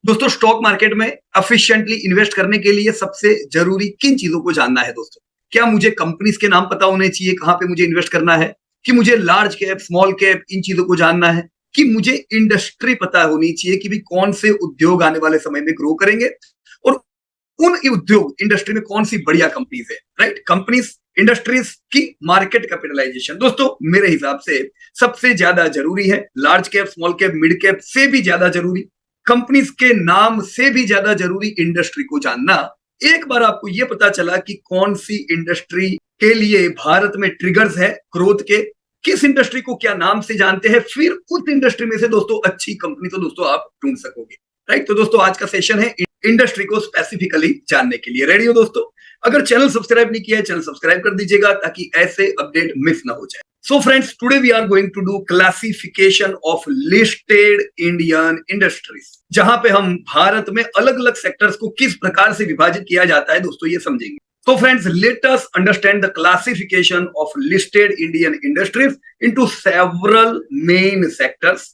दोस्तों stock market में efficiently invest करने के लिए सबसे जरूरी किन चीजों को जानना है दोस्तों? क्या मुझे कंपनीज के नाम पता होने चाहिए कहां पे मुझे इन्वेस्ट करना है? कि मुझे लार्ज कैप स्मॉल कैप इन चीजों को जानना है? कि मुझे इंडस्ट्री पता होनी चाहिए कि भी कौन से उद्योग आने वाले समय में ग्रो करेंगे और उन उद्योग इंडस्ट्री में कौन सी बढ़िया कंपनीज है, राइट? कंपनीज इंडस्ट्रीज की मार्केट कैपिटलाइजेशन दोस्तों मेरे हिसाब से सबसे ज्यादा जरूरी है। Large cap small cap mid cap से भी ज्यादा जरूरी, कंपनीज के नाम से भी ज्यादा जरूरी इंडस्ट्री को जानना। एक बार आपको यह पता चला कि कौन सी इंडस्ट्री के लिए भारत में ट्रिगर्स है ग्रोथ के, किस इंडस्ट्री को क्या नाम से जानते हैं, फिर उस इंडस्ट्री में से दोस्तों अच्छी कंपनी तो दोस्तों आप ढूंढ सकोगे, राइट? तो दोस्तों आज का सेशन है इंडस्ट्री को स्पेसिफिकली जानने के लिए। रेडी हो दोस्तों? अगर चैनल सब्सक्राइब नहीं किया है चैनल सब्सक्राइब कर दीजिएगा ताकि ऐसे अपडेट मिस ना हो जाए। So friends, today we are going to do classification of listed Indian industries, जहां पे हम भारत में अलग अलग सेक्टर्स को किस प्रकार से विभाजित किया जाता है दोस्तों ये समझेंगे। So friends, let us understand the classification of listed Indian industries into several main sectors,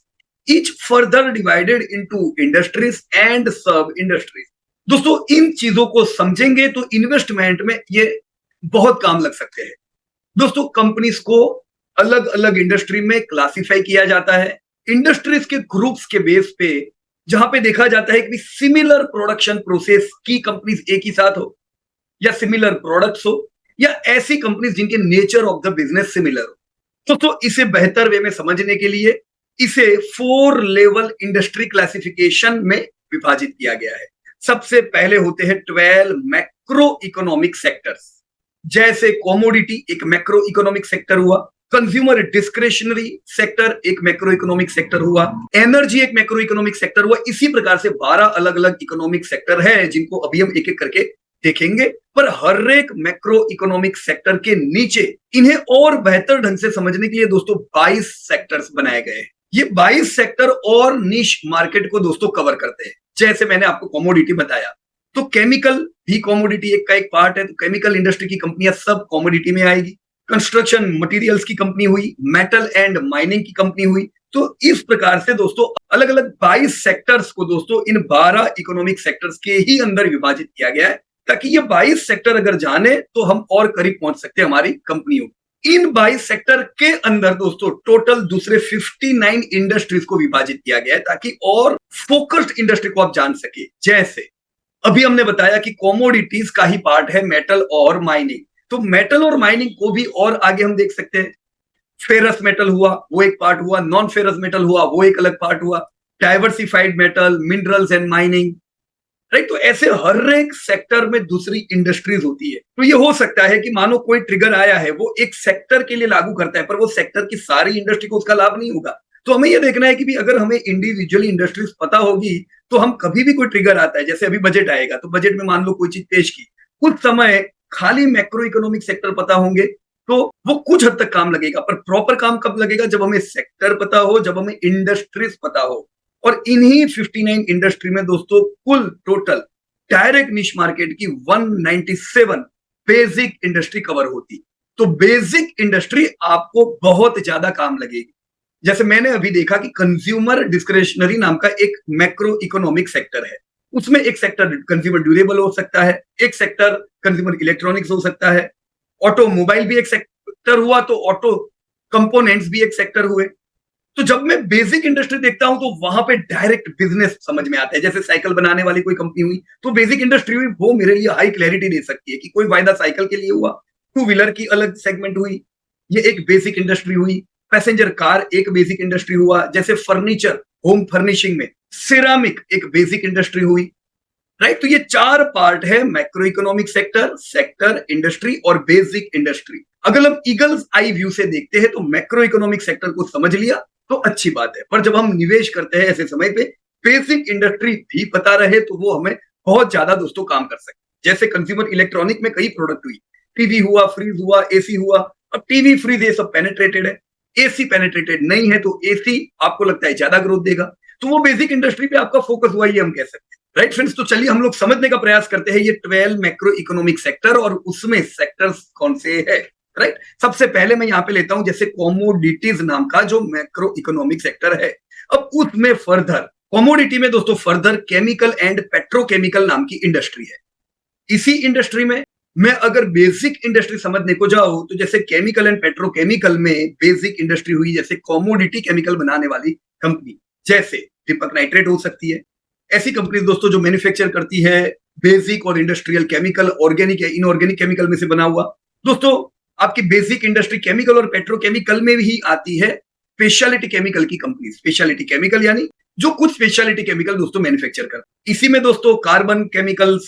each further divided into industries and sub-industries. दोस्तों इन चीजों को समझेंगे तो इन्वेस्टमेंट में ये बहुत काम लग सकते हैं। दोस्तों कंपनीज को अलग अलग इंडस्ट्री में क्लासिफाई किया जाता है, इंडस्ट्रीज के ग्रुप्स के बेस पे, जहां पे देखा जाता है कि सिमिलर प्रोडक्शन प्रोसेस की कंपनीज एक ही साथ हो या सिमिलर प्रोडक्ट्स हो या ऐसी कंपनीज जिनके nature of the business similar हो। तो इसे बेहतर वे में समझने के लिए इसे 4 लेवल इंडस्ट्री क्लासिफिकेशन में विभाजित किया गया है। सबसे पहले होते हैं 12 मैक्रो इकोनॉमिक सेक्टर्स, जैसे कॉमोडिटी एक मैक्रो इकोनॉमिक सेक्टर हुआ, कंज्यूमर डिस्क्रिशनरी सेक्टर एक मैक्रो इकोनॉमिक सेक्टर हुआ, एनर्जी एक मैक्रो इकोनॉमिक सेक्टर हुआ। इसी प्रकार से 12 अलग अलग इकोनॉमिक सेक्टर है जिनको अभी हम एक एक करके देखेंगे, पर हर एक मैक्रो इकोनॉमिक सेक्टर के नीचे इन्हें और बेहतर ढंग से समझने के लिए दोस्तों 22 सेक्टर्स बनाए गए हैं। ये 22 सेक्टर और निश मार्केट को दोस्तों कवर करते हैं। जैसे मैंने आपको कमोडिटी बताया तो केमिकल भी कमोडिटी एक का एक पार्ट है, तो केमिकल इंडस्ट्री की कंपनियां सब कमोडिटी में आएगी। कंस्ट्रक्शन मटेरियल्स की कंपनी हुई, मेटल एंड माइनिंग की कंपनी हुई। तो इस प्रकार से दोस्तों अलग अलग 22 सेक्टर्स को दोस्तों इन 12 इकोनॉमिक सेक्टर्स के ही अंदर विभाजित किया गया है, ताकि ये 22 सेक्टर अगर जाने तो हम और करीब पहुंच सकते हैं हमारी कंपनियों। इन 22 सेक्टर के अंदर दोस्तों टोटल दूसरे 59 इंडस्ट्रीज को विभाजित किया गया है ताकि और फोकस्ड इंडस्ट्री को आप जान सके। जैसे अभी हमने बताया कि कॉमोडिटीज का ही पार्ट है मेटल और माइनिंग, तो मेटल और माइनिंग को भी और आगे हम देख सकते हैं। फेरस मेटल हुआ वो एक पार्ट हुआ, नॉन फेरस मेटल हुआ वो एक अलग पार्ट हुआ, diversified metal, minerals and mining, right? तो ऐसे हर एक सेक्टर में दूसरी इंडस्ट्रीज होती है। तो ये हो सकता है कि मानो कोई ट्रिगर आया है वो एक सेक्टर के लिए लागू करता है, पर वो सेक्टर की सारी इंडस्ट्री को उसका लाभ नहीं होगा। तो हमें ये देखना है कि भी अगर हमें इंडिविजुअली इंडस्ट्रीज पता होगी तो हम कभी भी कोई ट्रिगर आता है, जैसे अभी बजट आएगा तो बजट में मान लो कोई चीज पेश की, उस समय खाली मैक्रो इकोनॉमिक सेक्टर पता होंगे तो वो कुछ हद तक काम लगेगा, पर प्रॉपर काम कब लगेगा? जब हमें सेक्टर पता हो, जब हमें इंडस्ट्रीज पता हो। और इन्हीं 59 इंडस्ट्री में दोस्तों कुल टोटल डायरेक्ट निश मार्केट की 197 बेसिक इंडस्ट्री कवर होती। तो बेसिक इंडस्ट्री आपको बहुत ज्यादा काम लगेगी। जैसे मैंने अभी देखा कि कंज्यूमर डिस्क्रिशनरी नाम का एक मैक्रो इकोनॉमिक सेक्टर है, उसमें एक सेक्टर कंज्यूमर ड्यूरेबल हो सकता है, एक सेक्टर कंज्यूमर इलेक्ट्रॉनिक्स हो सकता है, ऑटोमोबाइल भी एक सेक्टर हुआ तो ऑटो कंपोनेंट्स भी एक सेक्टर हुए। तो जब मैं बेसिक इंडस्ट्री देखता हूं तो वहां पे डायरेक्ट बिजनेस समझ में आता है। जैसे साइकिल बनाने वाली कोई कंपनी हुई तो बेसिक इंडस्ट्री हुई, वो मेरे लिए हाई क्लैरिटी दे सकती है कि कोई फायदा साइकिल के लिए हुआ, टू व्हीलर की अलग सेगमेंट हुई, ये एक बेसिक इंडस्ट्री हुई। पैसेंजर कार एक बेसिक इंडस्ट्री हुआ, जैसे फर्नीचर होम फर्निशिंग में सिरामिक एक बेसिक इंडस्ट्री हुई, राइट? तो ये 4 पार्ट है, macro economic sector, sector, industry और बेसिक इंडस्ट्री। अगर हम ईगल्स आई व्यू से देखते हैं तो मैक्रो इकोनॉमिक सेक्टर को समझ लिया तो अच्छी बात है, पर जब हम निवेश करते हैं ऐसे समय पे बेसिक इंडस्ट्री भी पता रहे तो वो हमें बहुत ज्यादा दोस्तों काम कर सकते। जैसे कंज्यूमर इलेक्ट्रॉनिक में कई प्रोडक्ट हुई, टीवी हुआ, फ्रिज हुआ, एसी हुआ। अब टीवी फ्रिज ये सब पेनिट्रेटेड है, एसी पेनिट्रेटेड नहीं है, तो एसी आपको लगता है ज्यादा ग्रोथ देगा, तो वो बेसिक इंडस्ट्री पे आपका फोकस हुआ, ये हम कह सकते हैं, राइट फ्रेंड्स? तो चलिए हम लोग समझने का प्रयास करते हैं ये 12 मैक्रो इकोनॉमिक सेक्टर और उसमें सेक्टर्स कौन से है, राइट? सबसे पहले मैं यहां पे लेता हूं जैसे कॉमोडिटीज नाम का जो मैक्रो इकोनॉमिक सेक्टर है। अब उसमें फर्दर कमोडिटी में दोस्तों फर्दर केमिकल एंड पेट्रोकेमिकल नाम की इंडस्ट्री है। इसी इंडस्ट्री में मैं अगर बेसिक इंडस्ट्री समझने को जाऊं तो जैसे केमिकल एंड पेट्रोकेमिकल में बेसिक इंडस्ट्री हुई जैसे कमोडिटी केमिकल बनाने वाली कंपनी, जैसे दीपक नाइट्रेट हो सकती है। ऐसी कंपनी दोस्तों जो मैन्युफैक्चर करती है बेसिक और इंडस्ट्रियल केमिकल, ऑर्गेनिक या इनऑर्गेनिक केमिकल में से बना हुआ। दोस्तों आपकी बेसिक इंडस्ट्री केमिकल और पेट्रोकेमिकल में भी आती है स्पेशलिटी केमिकल की कंपनी। स्पेशलिटी केमिकल यानी जो कुछ स्पेशलिटी केमिकल दोस्तों मैन्युफैक्चर कर, इसी में दोस्तों carbon chemicals,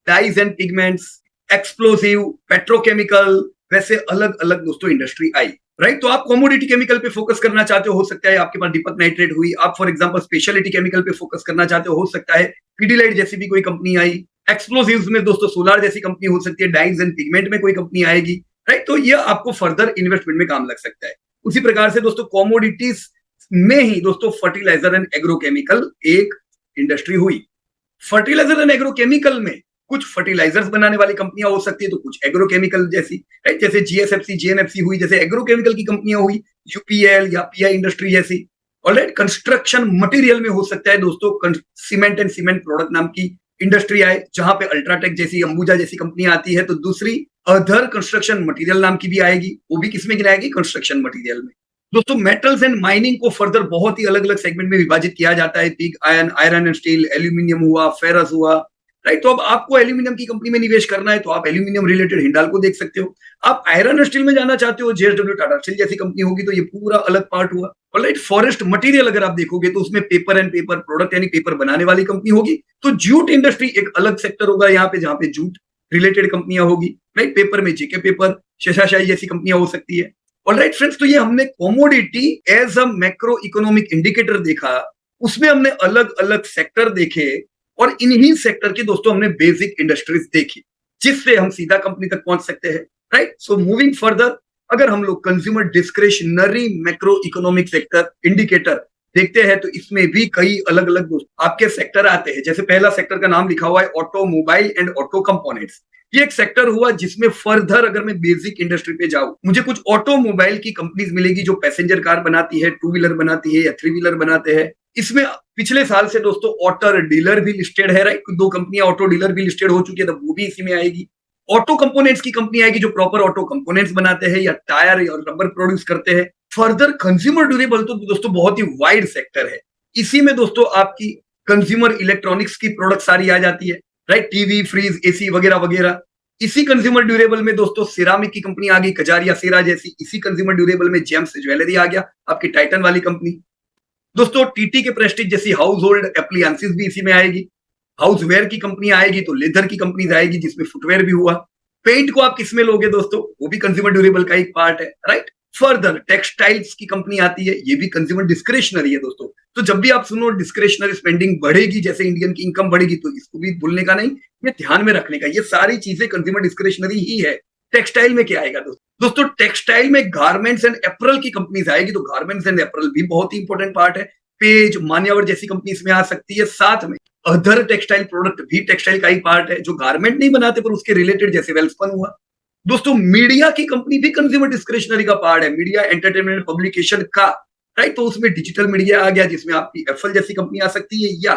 dyes and pigments, explosive, petrochemical, वैसे अलग अलग दोस्तों इंडस्ट्री आई, राइट। तो आप कमोडिटी केमिकल पे फोकस करना चाहते हो सकता है आपके पास दीपक नाइट्रेट हुई। आप फॉर एग्जांपल स्पेशलिटी केमिकल पे फोकस करना चाहते हो सकता है पीडीलाइट जैसी भी कोई कंपनी आई। एक्सप्लोसिव्स में दोस्तों सोलार जैसी कंपनी हो सकती है। डाइज एंड पिगमेंट में कोई कंपनी आएगी, राइट। तो ये आपको फर्दर इन्वेस्टमेंट में काम लग सकता है। उसी प्रकार से दोस्तों कमोडिटीज में ही दोस्तों फर्टिलाइजर एंड एग्रोकेमिकल एक इंडस्ट्री हुई। फर्टिलाइजर एंड एग्रोकेमिकल में कुछ फर्टिलाइजर्स बनाने वाली कंपनियां हो सकती है तो कुछ एग्रोकेमिकल जैसी, राइट, जैसे जीएसएफसी, जीएनएफसी हुई, जैसे एग्रोकेमिकल की कंपनियां हुई यूपीएल या पीआई इंडस्ट्री जैसी। ऑलराइट, कंस्ट्रक्शन मटेरियल में हो सकता है दोस्तों सीमेंट एंड सीमेंट प्रोडक्ट नाम की इंडस्ट्री आए, जहां पे अल्ट्राटेक जैसी, अंबुजा जैसी कंपनियां आती है। तो दूसरी अदर कंस्ट्रक्शन मटेरियल नाम की भी आएगी, वो भी किसमें गिनाएगी? कंस्ट्रक्शन मटेरियल में। दोस्तों मेटल्स एंड माइनिंग को फर्दर बहुत ही अलग अलग सेगमेंट में विभाजित किया जाता है। Pig iron, iron and steel, aluminium हुआ, फेरस हुआ, राइट। तो अब आपको एल्यूमिनियम की कंपनी में निवेश करना है तो आप एल्यूमिनियम रिलेटेड हिंडाल्को देख सकते हो। आप आयरन एंड स्टील में जाना चाहते हो, जेएसडब्ल्यू टाटा स्टील जैसी कंपनी होगी तो ये पूरा अलग पार्ट हुआ। ऑलराइट, फॉरेस्ट मटेरियल अगर आप देखोगे तो उसमें पेपर एंड पेपर प्रोडक्ट यानी पेपर बनाने वाली कंपनी होगी। तो जूट इंडस्ट्री एक अलग सेक्टर होगा यहाँ पे, जहां पे जूट रिलेटेड कंपनियां होगी, राइट। पेपर में जेके पेपर, शेषाशाही जैसी कंपनियां हो सकती है। ऑलराइट फ्रेंड्स, तो ये हमने commodity as a macro economic indicator देखा, उसमें हमने अलग अलग सेक्टर देखे और इन्हीं सेक्टर की दोस्तों हमने बेसिक इंडस्ट्रीज देखी, जिससे हम सीधा कंपनी तक पहुंच सकते हैं, राइट। सो मूविंग फर्दर, अगर हम लोग consumer discretionary macro economic sector indicator देखते हैं तो इसमें भी कई अलग अलग आपके सेक्टर आते हैं। जैसे पहला सेक्टर का नाम लिखा हुआ है ऑटोमोबाइल एंड ऑटो कंपोनेंट्स। ये एक सेक्टर हुआ जिसमें फर्दर अगर मैं बेसिक इंडस्ट्री पे जाऊं, मुझे कुछ ऑटोमोबाइल की कंपनीज मिलेगी जो पैसेंजर कार बनाती है, टू व्हीलर बनाती है या थ्री व्हीलर बनाते हैं। इसमें पिछले साल से दोस्तों ऑटो डीलर भी लिस्टेड है, राइट। दो कंपनियां ऑटो डीलर भी लिस्टेड हो चुकी है, तो वो भी इसी में आएगी। ऑटो कंपोनेंट्स की कंपनी आएगी जो प्रॉपर ऑटो कंपोनेंट्स बनाते हैं या टायर और रबर प्रोड्यूस करते हैं। फर्दर कंज्यूमर ड्यूरेबल तो दोस्तों बहुत ही वाइड सेक्टर है। इसी में दोस्तों आपकी कंज्यूमर इलेक्ट्रॉनिक्स की प्रोडक्ट सारी आ जाती है, राइट। टीवी, फ्रिज, एसी वगैरह वगैरह। इसी कंज्यूमर ड्यूरेबल में दोस्तों सिरामिक की कंपनी आ गई, कजारिया सेरा जैसी। इसी कंज्यूमर ड्यूरेबल में जेम्स ज्वेलरी आ गया, आपकी टाइटन वाली कंपनी। दोस्तों टीटी के प्रेस्टीज जैसी हाउस होल्ड एप्लियंसेस भी इसी में आएगी। हाउसवेयर की कंपनी आएगी तो लेदर की कंपनीज आएगी, जिसमें फुटवेयर भी हुआ। पेंट को आप किसमें लोगे दोस्तों? वो भी कंज्यूमर ड्यूरेबल का एक पार्ट है, राइट। फर्दर टेक्सटाइल्स की कंपनी आती है, ये भी कंज्यूमर डिस्क्रिशनरी है दोस्तों। तो जब भी आप सुनो डिस्क्रिशनरी स्पेंडिंग बढ़ेगी, जैसे इंडियन की इनकम बढ़ेगी, तो इसको भी भूलने का नहीं, ये ध्यान में रखने का। ये सारी चीजें कंज्यूमर डिस्क्रिशनरी ही है। टेक्सटाइल में क्या आएगा दोस्तों? टेक्सटाइल में गारमेंट्स एंड एपरल की कंपनीज आएगी, तो गारमेंट्स एंड एपरल भी बहुत ही इंपॉर्टेंट पार्ट है। पेज, मान्यवर जैसी कंपनी इसमें आ सकती है। साथ में अदर टेक्सटाइल प्रोडक्ट भी टेक्सटाइल का ही पार्ट है, जो गारमेंट नहीं बनाते पर उसके रिलेटेड, जैसे वेलस्पन हुआ। दोस्तों मीडिया की कंपनी भी कंज्यूमर डिस्क्रिशनरी का पार्ट है, मीडिया एंटरटेनमेंट पब्लिकेशन का, राइट। तो उसमें डिजिटल मीडिया आ गया, जिसमें आपकी एफएल जैसी कंपनी आ सकती है, या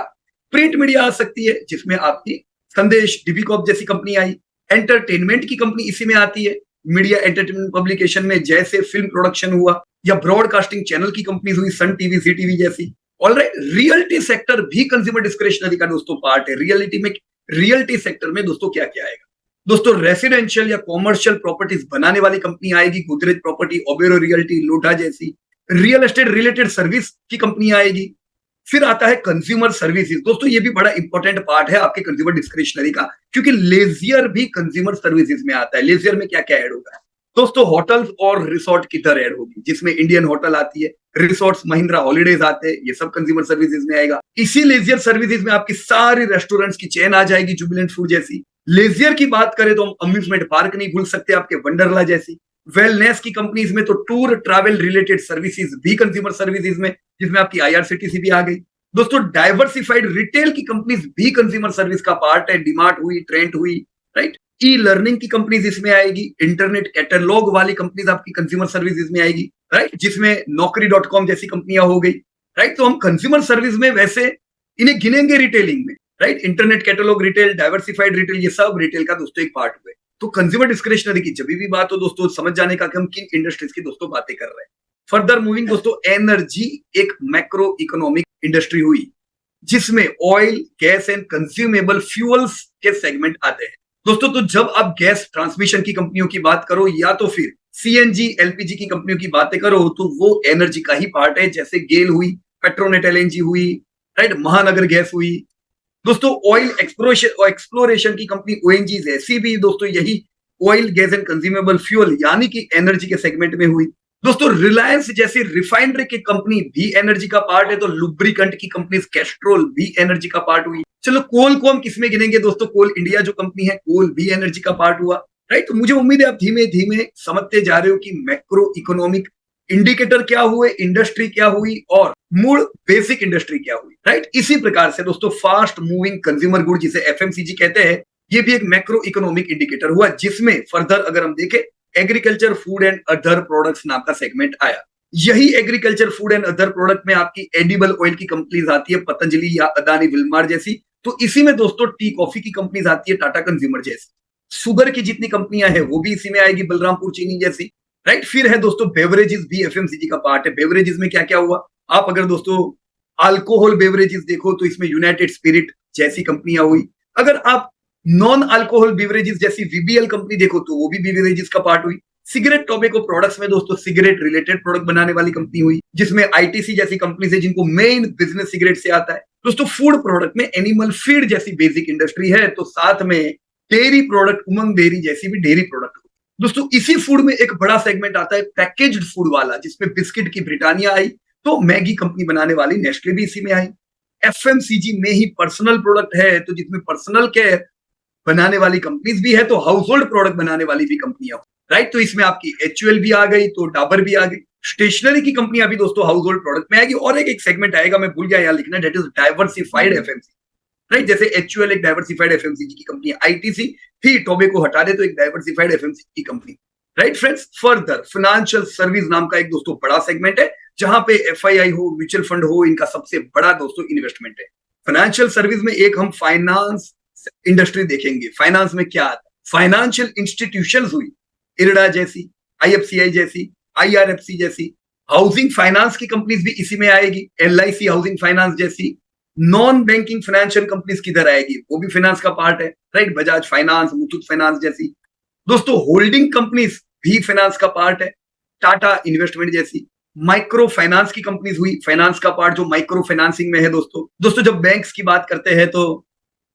प्रिंट मीडिया आ सकती है, जिसमें आपकी संदेश, डीबी कॉप जैसी कंपनी आई। एंटरटेनमेंट की कंपनी इसी में आती है, मीडिया एंटरटेनमेंट पब्लिकेशन में, जैसे फिल्म प्रोडक्शन हुआ या ब्रॉडकास्टिंग चैनल की कंपनी हुई, सन टीवी, जी टीवी जैसी। ऑलराइट, रियल्टी सेक्टर भी कंज्यूमर डिस्क्रिशनरी का दोस्तों पार्ट है। रियल्टी सेक्टर में दोस्तों क्या क्या आएगा? दोस्तों रेसिडेंशियल या कॉमर्शियल प्रॉपर्टीज बनाने वाली कंपनी आएगी, गोदरेज प्रॉपर्टी, ओबेरो रियल्टी, लोटा जैसी। रियल एस्टेट रिलेटेड सर्विस की कंपनी आएगी। फिर आता है कंज्यूमर सर्विसेज। दोस्तों ये भी बड़ा इंपॉर्टेंट पार्ट है आपके कंज्यूमर डिस्क्रिशनरी का, क्योंकि लेजियर भी कंज्यूमर सर्विसेज में आता है। लेजियर में क्या क्या ऐड होगा दोस्तों? होटल्स और रिसोर्ट की तरह ऐड होगी, जिसमें इंडियन होटल आती है, रिसोर्ट्स, महिंद्रा हॉलीडेज आते हैं, ये सब कंज्यूमर सर्विसेज में आएगा। इसी लेजियर सर्विसेज में आपकी सारी रेस्टोरेंट्स की चेन आ जाएगी, जुबिलेंट फूड जैसी। लेजियर की बात करें तो हम अम्यूजमेंट पार्क नहीं भूल सकते, आपके वंडरला जैसी। वेलनेस की कंपनीज में तो टूर ट्रैवल रिलेटेड सर्विसेज भी कंज्यूमर सर्विसेज में, जिसमें आपकी आईआरसीटीसी भी आ गई। दोस्तों डाइवर्सिफाइड रिटेल की कंपनीज भी कंज्यूमर सर्विस का पार्ट है, डीमार्ट हुई, ट्रेंट हुई, राइट। ई लर्निंग की कंपनीज इसमें आएगी। इंटरनेट कैटलॉग वाली कंपनीज आपकी कंज्यूमर सर्विसेज में आएगी, राइट, जिसमें नौकरी.com जैसी कंपनियां हो गई, राइट। तो हम कंज्यूमर सर्विस में वैसे इन्हें गिनेंगे रिटेलिंग में, right? Internet catalogue retail, diversified retail, ये सब रिटेल का दोस्तों एक पार्ट हुए। तो कंज्यूमर डिस्क्रिशनरी की जब भी बात हो दोस्तों, समझ जाने का कि हम किन इंडस्ट्रीज की दोस्तों बातें कर रहे हैं। फर्दर मूविंग दोस्तों, एनर्जी एक मैक्रो इकोनॉमिक इंडस्ट्री हुई जिसमें oil, gas and consumable fuels के सेगमेंट आते हैं दोस्तों। तो जब आप गैस ट्रांसमिशन की कंपनियों की बात करो या तो फिर सीएनजी, एलपीजी की कंपनियों की बातें करो, तो वो एनर्जी का ही पार्ट है। जैसे गेल हुई, पेट्रोनेट एलएनजी हुई, राइट, महानगर गैस हुई दोस्तों। ऑयल एक्सप्लोरेशन की कंपनी ओएनजीज, ऐसी भी दोस्तों यही oil, gas and consumable fuel यानी कि एनर्जी के सेगमेंट में हुई दोस्तों। रिलायंस जैसी रिफाइनरी की कंपनी भी एनर्जी का पार्ट है, तो लुब्रिकेंट की कंपनी कैस्ट्रोल भी एनर्जी का पार्ट हुई। चलो कोल को हम किसमें गिनेंगे दोस्तों? कोल इंडिया जो कंपनी है, कोल भी एनर्जी का पार्ट हुआ, राइट। तो मुझे उम्मीद है आप धीमे धीमे समझते जा रहे हो कि मैक्रो इकोनॉमिक इंडिकेटर क्या हुए, इंडस्ट्री क्या हुई और मूल बेसिक इंडस्ट्री क्या हुई, राइट। इसी प्रकार से दोस्तों फास्ट मूविंग कंज्यूमर गुड जिसे एफएमसीजी कहते हैं, ये भी एक मैक्रो इकोनॉमिक इंडिकेटर हुआ, जिसमें फर्दर अगर हम देखें agriculture, food and other products नाम का सेगमेंट आया। यही agriculture, food and other product में आपकी एडिबल ऑयल की कंपनीज आती है, पतंजलि या अदानी विलमार जैसी। तो इसी में दोस्तों टी कॉफी की कंपनीज आती है, टाटा कंज्यूमर जैसी। शुगर की जितनी कंपनियां हैं वो भी इसी में आएगी, बलरामपुर चीनी जैसी, राइट। फिर है दोस्तों बेवरेजेस भी एफएमसीजी का पार्ट है। बेवरेजेस में क्या क्या हुआ? आप अगर दोस्तों अल्कोहल बेवरेजेस देखो तो इसमें यूनाइटेड स्पिरिट जैसी कंपनियां हुई। अगर आप नॉन अल्कोहल बेवरेजेस जैसी वीबीएल कंपनी देखो तो वो भी बेवरेजेस का पार्ट हुई। सिगरेट टोबैको प्रोडक्ट्स में दोस्तों सिगरेट रिलेटेड प्रोडक्ट बनाने वाली कंपनी हुई, जिसमें आईटीसी जैसी कंपनी है जिनको मेन बिजनेस सिगरेट से आता है। दोस्तों फूड प्रोडक्ट में एनिमल फीड जैसी बेसिक इंडस्ट्री है, तो साथ में डेयरी प्रोडक्ट उमंग डेयरी जैसी भी डेयरी प्रोडक्ट हुई। दोस्तों इसी फूड में एक बड़ा सेगमेंट आता है पैकेज्ड फूड वाला, जिसमें बिस्किट की ब्रिटानिया आई, तो मैगी कंपनी बनाने वाली नेस्ले भी इसी में आई। एफएमसीजी में ही पर्सनल प्रोडक्ट है, तो जिसमें पर्सनल केयर बनाने वाली कंपनीज भी है, तो हाउस होल्ड प्रोडक्ट बनाने वाली भी कंपनियां, राइट। तो इसमें आपकी एचयूएल भी आ गई, तो डाबर भी आ गई। स्टेशनरी की कंपनियां भी दोस्तों हाउस होल्ड प्रोडक्ट में आएगी। और एक सेगमेंट आएगा, मैं भूल गया यहाँ लिखना, that is diversified FMCG, right. जैसे एचयूएल एक डाइवर्सिफाइड एफएमसीजी की कंपनी है, आईटीसी ही टोबैको हटा दे तो एक डाइवर्सिफाइड एफएमसीजी की company, right friends. Further financial service नाम का एक दोस्तों बड़ा सेगमेंट है, जहां पे एफआईआई हो, म्यूचुअल फंड हो, इनका सबसे बड़ा दोस्तों इन्वेस्टमेंट है। फाइनेंशियल सर्विस में एक हम फाइनेंस इंडस्ट्री देखेंगे। फाइनेंस में क्या आता है? फाइनेंशियल इंस्टीट्यूशंस हुई, इरडा जैसी, आईएफसीआई जैसी, आईआरएफसी जैसी। हाउसिंग फाइनेंस की कंपनीज भी इसी में आएगी, एलआईसी हाउसिंग फाइनेंस जैसी। नॉन बैंकिंग फाइनेंशियल कंपनीज किधर आएगी? वो भी फाइनेंस का पार्ट है, right. Bajaj finance, Muthoot finance जैसी। दोस्तों होल्डिंग कंपनीज भी फाइनेंस का पार्ट है, टाटा इन्वेस्टमेंट जैसी। माइक्रो फाइनेंस की कंपनीज हुई, फाइनेंस का पार्ट जो माइक्रो फाइनेंसिंग में है दोस्तों जब बैंक्स की बात करते हैं तो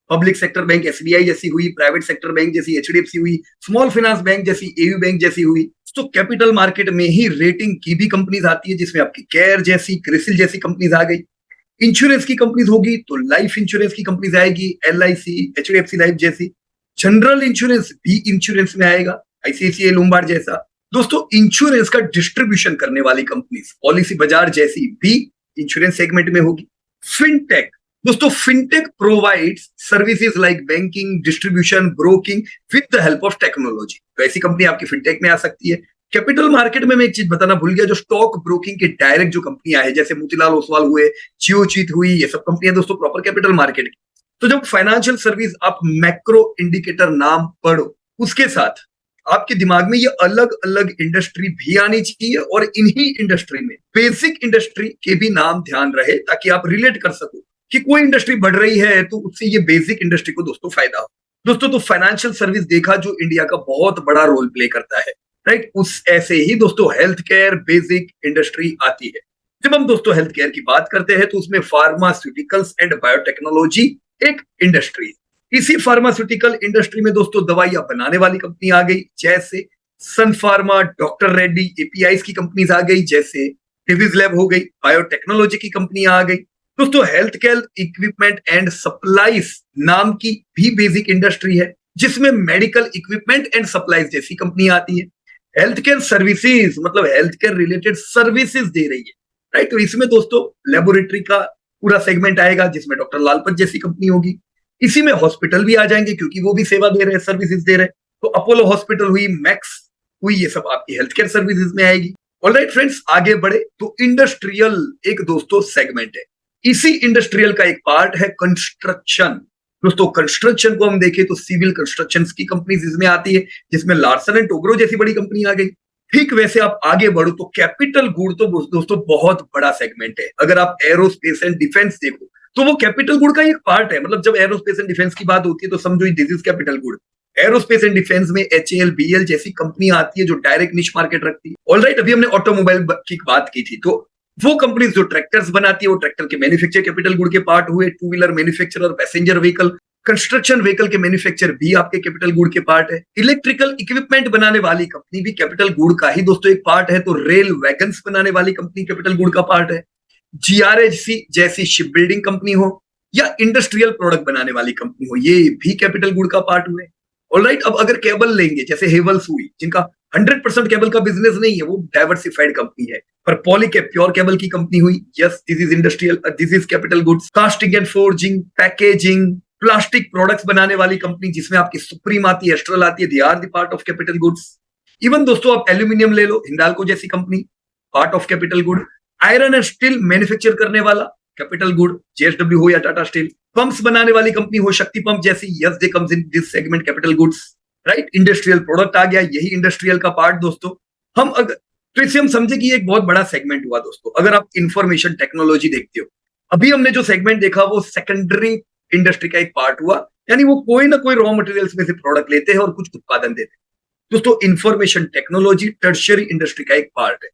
पब्लिक सेक्टर बैंक एसबीआई जैसी हुई, प्राइवेट सेक्टर बैंक जैसी एचडीएफसी हुई, स्मॉल फाइनेंस बैंक जैसी एयू बैंक जैसी हुई। तो कैपिटल मार्केट में ही रेटिंग की भी कंपनीज आती है, जिसमें आपकी केयर जैसी, क्रिसिल जैसी कंपनीज आ गई। इंश्योरेंस की कंपनीज होगी तो लाइफ इंश्योरेंस की कंपनीज आएगी, एलआईसी, एचडीएफसी लाइफ जैसी। जनरल इंश्योरेंस भी इंश्योरेंस में आएगा, आईसीआईसीआई लोम्बार्ड जैसा। दोस्तों इंश्योरेंस का डिस्ट्रीब्यूशन करने वाली कंपनीज, पॉलिसी बाजार जैसी भी इंश्योरेंस सेगमेंट में होगी। फिनटेक दोस्तों, fintech provides services like banking, distribution, broking with the help of technology. तो ऐसी कंपनी आपकी फिनटेक में आ सकती है। कैपिटल मार्केट में मैं एक चीज बताना भूल गया, जो स्टॉक ब्रोकिंग के डायरेक्ट जो कंपनियां हैं, जैसे मोतीलाल ओसवाल हुए, जियोचीत हुई, ये सब कंपनियां दोस्तों प्रॉपर कैपिटल मार्केट की। तो जब फाइनेंशियल सर्विस आप मैक्रो इंडिकेटर नाम पढ़ो, उसके साथ आपके दिमाग में ये अलग अलग इंडस्ट्री भी आनी चाहिए, और इन्हीं इंडस्ट्री में बेसिक इंडस्ट्री के भी नाम ध्यान रहे, ताकि आप रिलेट कर सको कि कोई इंडस्ट्री बढ़ रही है तो उससे ये बेसिक इंडस्ट्री को दोस्तों फायदा हो। दोस्तों तो फाइनेंशियल सर्विस देखा जो इंडिया का बहुत बड़ा रोल प्ले करता है, राइट। उस ऐसे ही दोस्तों हेल्थ केयर बेसिक इंडस्ट्री आती है। जब हम दोस्तों हेल्थ केयर की बात करते हैं तो उसमें फार्मास्यूटिकल्स एंड बायोटेक्नोलॉजी एक इंडस्ट्री है। इसी फार्मास्यूटिकल इंडस्ट्री में दोस्तों दवाइयां बनाने वाली कंपनी आ गई, जैसे सन फार्मा, डॉक्टर रेड्डी, एपीआई की कंपनीज आ गई, जैसे डिविज लैब हो गई, बायोटेक्नोलॉजी की कंपनी आ गई। दोस्तों health care equipment and supplies नाम की भी बेसिक इंडस्ट्री है, जिसमें मेडिकल इक्विपमेंट एंड सप्लाईज जैसी कंपनी आती है। हेल्थ केयर सर्विसेज मतलब हेल्थ केयर रिलेटेड सर्विसेज दे रही है, राइट। तो इसमें दोस्तों लेबोरेटरी का पूरा सेगमेंट आएगा, जिसमें डॉक्टर लालपत जैसी कंपनी होगी। इसी में हॉस्पिटल भी आ जाएंगे, क्योंकि वो भी सेवा दे रहे हैं, सर्विसेज दे रहे हैं। तो अपोलो हॉस्पिटल हुई, मैक्स हुई, ये सब आपकी हेल्थ केयर सर्विसेज में आएगी। ऑलराइट फ्रेंड्स, आगे बढ़े तो इंडस्ट्रियल एक दोस्तों सेगमेंट है। इसी इंडस्ट्रियल का एक पार्ट है कंस्ट्रक्शन। दोस्तों कंस्ट्रक्शन को हम देखें तो सिविल कंस्ट्रक्शन की कंपनीज इसमें आती है, जिसमें लार्सन एंड टोब्रो जैसी बड़ी कंपनी आ गई। ठीक वैसे आप आगे बढ़ो तो कैपिटल गुड तो दोस्तों बहुत बड़ा सेगमेंट है। अगर आप एरोस्पेस एंड डिफेंस देखो तो वो कैपिटल गुड का एक पार्ट है। मतलब जब एरोस्पेस एंड डिफेंस की बात होती है तो समझो this is capital good. Aerospace and defence में एचएएल, बीएल जैसी कंपनी आती है जो डायरेक्ट निश मार्केट रखती है। ऑलराइट, अभी हमने ऑटोमोबाइल की बात की थी, तो वो कंपनीज जो ट्रैक्टर्स बनाती है वो ट्रैक्टर के मैन्युफैक्चर कैपिटल गुड के पार्ट हुए। टू व्हीलर मैन्युफैक्चर और पैसेंजर व्हीकल, कंस्ट्रक्शन व्हीकल के मैन्युफैक्चर भी आपके कैपिटल गुड के पार्ट है। इलेक्ट्रिकल इक्विपमेंट बनाने वाली कंपनी भी कैपिटल गुड का ही दोस्तों एक पार्ट है। तो रेल वैगन्स बनाने वाली कंपनी कैपिटल गुड का पार्ट है। जीआरएससी जैसी शिप बिल्डिंग कंपनी हो या इंडस्ट्रियल प्रोडक्ट बनाने वाली कंपनी हो, ये भी कैपिटल गुड का पार्ट हुए। ऑलराइट, अब अगर केबल लेंगे जैसे हेवल्स हुई, जिनका 100% केबल का बिजनेस नहीं है, वो डाइवर्सिफाइड कंपनी है। पर पॉलीकैब प्योर केबल की कंपनी हुई, yes this is industrial, this is capital goods. Casting and forging, packaging, plastic products बनाने वाली कंपनी जिसमें आपकी सुप्रीम आती है, एस्ट्रल आती है, they are the part of capital goods. Even दोस्तों आप एल्यूमिनियम ले लो, हिंडाल्को जैसी कंपनी, part of capital good. Iron and steel manufacture करने वाला कैपिटल गुड, जेएसडब्ल्यू हो या टाटा स्टील। पंप्स बनाने वाली कंपनी हो, शक्ति पंप जैसी, yes they comes in this segment capital goods. Right, industrial product आ गया, यही इंडस्ट्रियल का पार्ट दोस्तों। हम अगर तो इससे हम समझे कि एक बहुत बड़ा सेगमेंट हुआ दोस्तों। अगर आप इंफॉर्मेशन टेक्नोलॉजी देखते हो, अभी हमने जो सेगमेंट देखा वो सेकेंडरी इंडस्ट्री का एक पार्ट हुआ, यानी वो कोई ना कोई रॉ मटेरियल्स में से प्रोडक्ट लेते हैं और कुछ उत्पादन देते हैं। दोस्तों इंफॉर्मेशन टेक्नोलॉजी टर्शियरी इंडस्ट्री का एक पार्ट है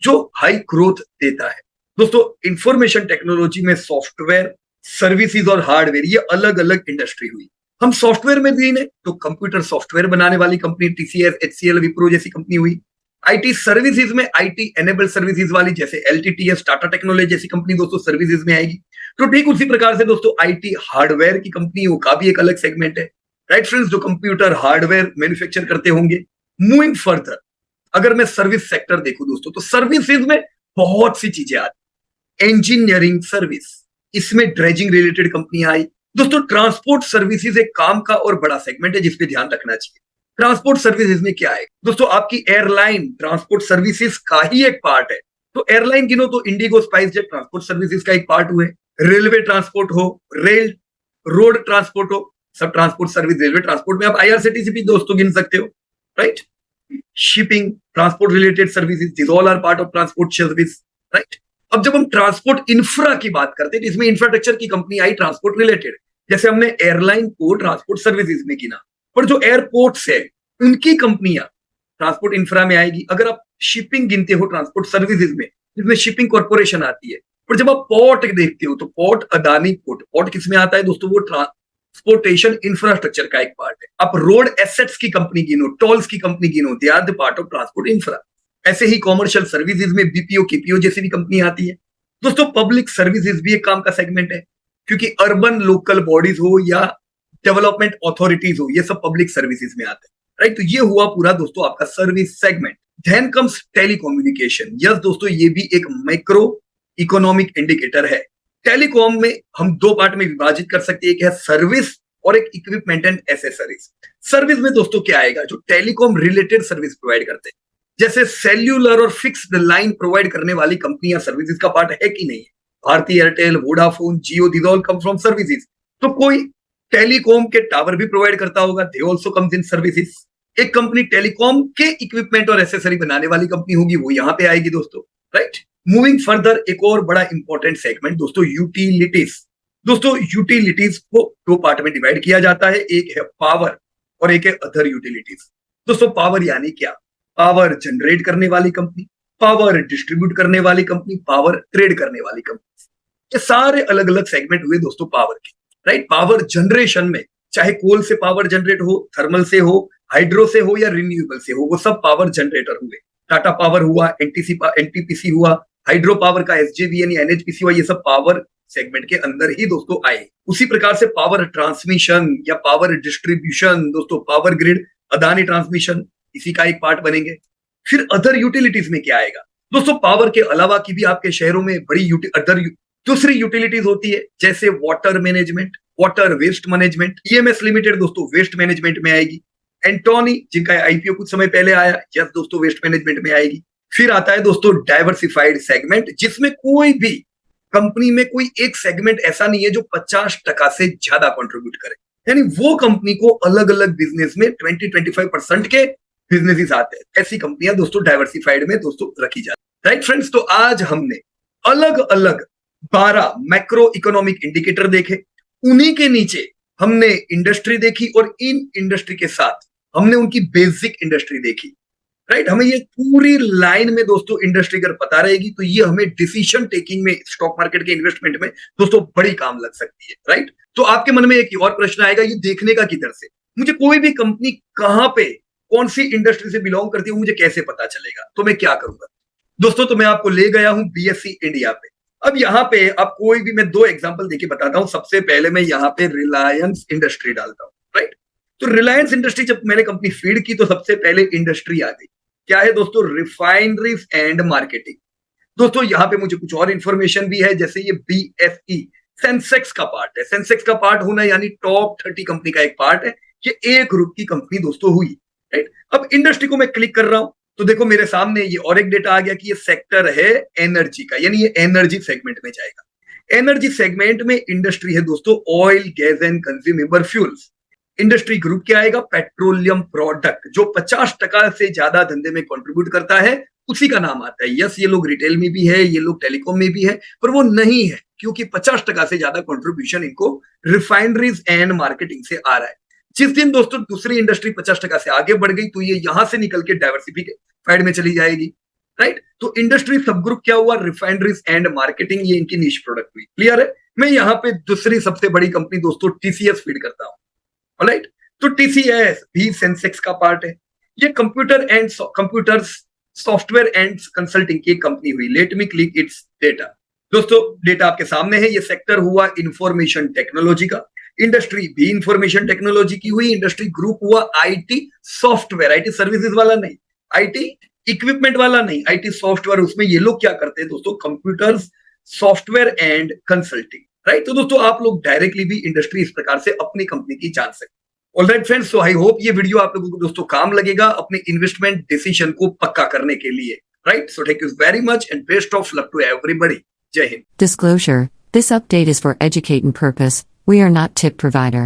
जो हाई ग्रोथ देता है। दोस्तों इंफॉर्मेशन टेक्नोलॉजी में सॉफ्टवेयर, सर्विसेज और हार्डवेयर, ये अलग अलग इंडस्ट्री हुई। हम सॉफ्टवेयर में देखें तो कंप्यूटर सॉफ्टवेयर बनाने वाली कंपनी टीसीएस, एचसीएल, विप्रो जैसी कंपनी हुई। आईटी सर्विसेज में आईटी एनेबल्ड सर्विसेज वाली जैसे एलटीटीएस, टाटा टेक्नोलॉजी जैसी कंपनी दोस्तों सर्विसेज में आएगी। तो ठीक उसी प्रकार से दोस्तों आईटी हार्डवेयर की कंपनियों का भी एक अलग सेगमेंट है। राइट फ्रेंड्स, जो कंप्यूटर हार्डवेयर मैन्युफैक्चर करते होंगे। मूविंग फर्दर, अगर मैं सर्विस सेक्टर देखूं दोस्तों तो सर्विसेज में बहुत सी चीजें आती। इंजीनियरिंग सर्विस, इसमें ड्रेजिंग रिलेटेड कंपनी आई। दोस्तों ट्रांसपोर्ट सर्विसेज एक काम का और बड़ा सेगमेंट है जिसपे ध्यान रखना चाहिए। ट्रांसपोर्ट सर्विसेज में क्या है दोस्तों, आपकी एयरलाइन ट्रांसपोर्ट सर्विसेज का ही एक पार्ट है। तो एयरलाइन गिनो तो इंडिगो, स्पाइसजेट ट्रांसपोर्ट सर्विसेज का एक पार्ट हुए। रेलवे ट्रांसपोर्ट हो, रेल रोड ट्रांसपोर्ट हो, सब ट्रांसपोर्ट सर्विस। रेलवे ट्रांसपोर्ट में आप आईआरसीटीसी भी दोस्तों गिन सकते हो। Right, shipping, transport related services, this all are part of transport service. Right, अब जब हम ट्रांसपोर्ट इंफ्रा की बात करते हैं तो इसमें इंफ्रास्ट्रक्चर की कंपनी आई ट्रांसपोर्ट रिलेटेड, जैसे हमने एयरलाइन को ट्रांसपोर्ट सर्विसेज में गिना। पर जो एयरपोर्ट्स है उनकी कंपनियां ट्रांसपोर्ट इंफ्रा में आएगी। अगर आप शिपिंग गिनते हो ट्रांसपोर्ट सर्विसेज में, जिसमें शिपिंग कॉर्पोरेशन आती है। पर जब आप पोर्ट देखते हो तो पोर्ट अदानी पोर्ट, पोर्ट किसमें आता है दोस्तों, वो ट्रांसपोर्टेशन इंफ्रास्ट्रक्चर का एक पार्ट है। आप रोड एसेट्स की कंपनी गिनो, टोल्स की कंपनी गिनो, they are the part of transport infra. ऐसे ही कॉमर्शियल सर्विसेज में बीपीओ, केपीओ जैसी भी कंपनी आती है। दोस्तों पब्लिक सर्विसेज भी एक काम का सेगमेंट है, क्योंकि अर्बन लोकल बॉडीज हो या डेवलपमेंट अथॉरिटीज हो, ये सब पब्लिक सर्विसेज में आते हैं। राइट, तो ये हुआ पूरा दोस्तों आपका service segment. Then comes telecommunication. Yes दोस्तों, ये भी एक माइक्रो इकोनॉमिक इंडिकेटर है। टेलीकॉम में हम दो पार्ट में विभाजित कर सकते हैं, एक है सर्विस और एक इक्विपमेंट एंड एसेसरीज। सर्विस में दोस्तों क्या आएगा, जो टेलीकॉम रिलेटेड सर्विस प्रोवाइड करते हैं, जैसे सेल्यूलर और फिक्स्ड लाइन प्रोवाइड करने वाली कंपनियां सर्विसेज का पार्ट है कि नहीं है। Bharti Airtel, Vodafone, Jio, these all come from services. तो कोई टेलीकॉम के टावर भी प्रोवाइड करता होगा, they also comes in services. एक कंपनी टेलीकॉम के इक्विपमेंट और एसेसरी बनाने वाली कंपनी होगी, वो यहां पे आएगी दोस्तों। राइट, मूविंग फर्दर, एक और बड़ा इंपॉर्टेंट सेगमेंट दोस्तों यूटिलिटीज। दोस्तों यूटिलिटीज को दो पार्ट में डिवाइड किया जाता है, एक है पावर और एक है अदर यूटिलिटीज। दोस्तों पावर यानी क्या, पावर जनरेट करने वाली कंपनी, पावर डिस्ट्रीब्यूट करने वाली कंपनी, पावर ट्रेड करने वाली कंपनी। ये सारे अलग अलग सेगमेंट हुए दोस्तों पावर के। राइट, पावर जनरेशन में चाहे कोल से पावर जनरेट हो, थर्मल से हो, हाइड्रो से हो या रिन्यूएबल से हो, वो सब पावर जनरेटर हुए। टाटा पावर हुआ, एनटीपीसी हुआ, हाइड्रो पावर का एसजेवीएन या एनएचपीसी हुआ, ये सब पावर सेगमेंट के अंदर ही दोस्तों आए। उसी प्रकार से पावर ट्रांसमिशन या पावर डिस्ट्रीब्यूशन, दोस्तों पावर ग्रिड, अदानी ट्रांसमिशन इसी का एक पार्ट बनेंगे। फिर अदर यूटिलिटीज में क्या आएगा दोस्तों, पावर के अलावा की भी आपके शहरों में बड़ी दूसरी यूटिलिटीज होती है, जैसे water management, water waste management. EMS limited दोस्तों वेस्ट मैनेजमेंट में आएगी। एंटोनी, जिनका आईपीओ कुछ समय पहले आया, यस दोस्तों वेस्ट मैनेजमेंट में आएगी। फिर आता है दोस्तों डाइवर्सिफाइड सेगमेंट, जिसमें कोई भी कंपनी में कोई एक सेगमेंट ऐसा नहीं है जो 50% से ज्यादा कंट्रीब्यूट करे, यानी वो कंपनी को अलग अलग बिजनेस में 20-25% के बिजनेसेस आते हैं। ऐसी कंपनियां दोस्तों डाइवर्सिफाइड में दोस्तों रखी जाती है। राइट फ्रेंड्स, तो आज हमने अलग अलग 12 मैक्रो इकोनॉमिक इंडिकेटर देखे, उन्हीं के नीचे हमने इंडस्ट्री देखी और इन इंडस्ट्री के साथ हमने उनकी बेसिक इंडस्ट्री देखी। राइट, हमें ये पूरी लाइन में दोस्तों इंडस्ट्री अगर पता रहेगी तो ये हमें डिसीजन टेकिंग में, स्टॉक मार्केट के इन्वेस्टमेंट में दोस्तों बड़ी काम लग सकती है। राइट, तो आपके मन में एक और प्रश्न आएगा, ये देखने का किधर से, मुझे कोई भी कंपनी कहां पे कौन सी इंडस्ट्री से बिलोंग करती है मुझे कैसे पता चलेगा, तो मैं क्या करूंगा दोस्तों, तो मैं आपको ले गया हूं बीएसई इंडिया पे। अब यहाँ पे आप कोई भी, मैं 2 एग्जांपल देके बताता हूं। सबसे पहले मैं यहाँ पे रिलायंस इंडस्ट्री डालता हूं। राइट, तो रिलायंस इंडस्ट्री जब मैंने कंपनी फीड की तो सबसे पहले इंडस्ट्री आ गई, क्या है दोस्तों, रिफाइनरीज एंड मार्केटिंग। दोस्तों यहाँ पे मुझे कुछ और इंफॉर्मेशन भी है, जैसे ये बीएसई सेंसेक्स का पार्ट है। सेंसेक्स का पार्ट होना यानी टॉप 30 कंपनी का एक पार्ट है। ये ए ग्रुप की कंपनी दोस्तों हुई। राइट, अब इंडस्ट्री को मैं क्लिक कर रहा हूं तो देखो मेरे सामने ये और एक डेटा आ गया कि ये सेक्टर है एनर्जी का, यानी ये एनर्जी सेगमेंट में जाएगा। एनर्जी सेगमेंट में इंडस्ट्री है दोस्तों oil, gas and consumable fuels. Industry group क्या आएगा, पेट्रोलियम प्रोडक्ट, जो 50% से ज्यादा धंधे में कंट्रीब्यूट करता है उसी का नाम आता है। यस, ये लोग रिटेल में भी है, ये लोग टेलीकॉम में भी है, पर वो नहीं है क्योंकि 50% से ज्यादा कंट्रीब्यूशन इनको रिफाइनरीज एंड मार्केटिंग से आ रहा है। जिस दिन दोस्तों दूसरी इंडस्ट्री 50% से आगे बढ़ गई तो ये यहां से निकल के डाइवर्सिफाइड में चली जाएगी। राइट, तो इंडस्ट्री सब ग्रुप क्या हुआ, रिफाइनरीज एंड मार्केटिंग, ये इनकी नीश प्रोडक्ट हुई। क्लियर है, मैं यहाँ पे दूसरी सबसे बड़ी कंपनी दोस्तों टीसीएस फीड करता हूं। राइट, तो टीसीएस भी सेंसेक्स का पार्ट है। ये कंप्यूटर सॉफ्टवेयर एंड कंसल्टिंग की कंपनी हुई। Let me click it's data. दोस्तों डेटा आपके सामने है। ये सेक्टर हुआ इंफॉर्मेशन टेक्नोलॉजी का, इंडस्ट्री भी इंफॉर्मेशन टेक्नोलॉजी की हुई, इंडस्ट्री ग्रुप हुआ आईटी सॉफ्टवेयर, आईटी सर्विसेज वाला नहीं, आईटी इक्विपमेंट वाला नहीं, आईटी सॉफ्टवेयर। उसमें ये लोग क्या करते हैं दोस्तों, computer software and consulting. Right, तो दोस्तों आप लोग डायरेक्टली भी इंडस्ट्री इस प्रकार से अपनी कंपनी की जान सकते हैं। Alright friends, so I hope ये वीडियो आप लोगों को दोस्तों काम लगेगा अपने इन्वेस्टमेंट डिसीजन को पक्का करने के लिए। Right, so thank you very much and best of luck to everybody. जय हिंद। Disclosure: This update is for educating purpose. We are not tip provider.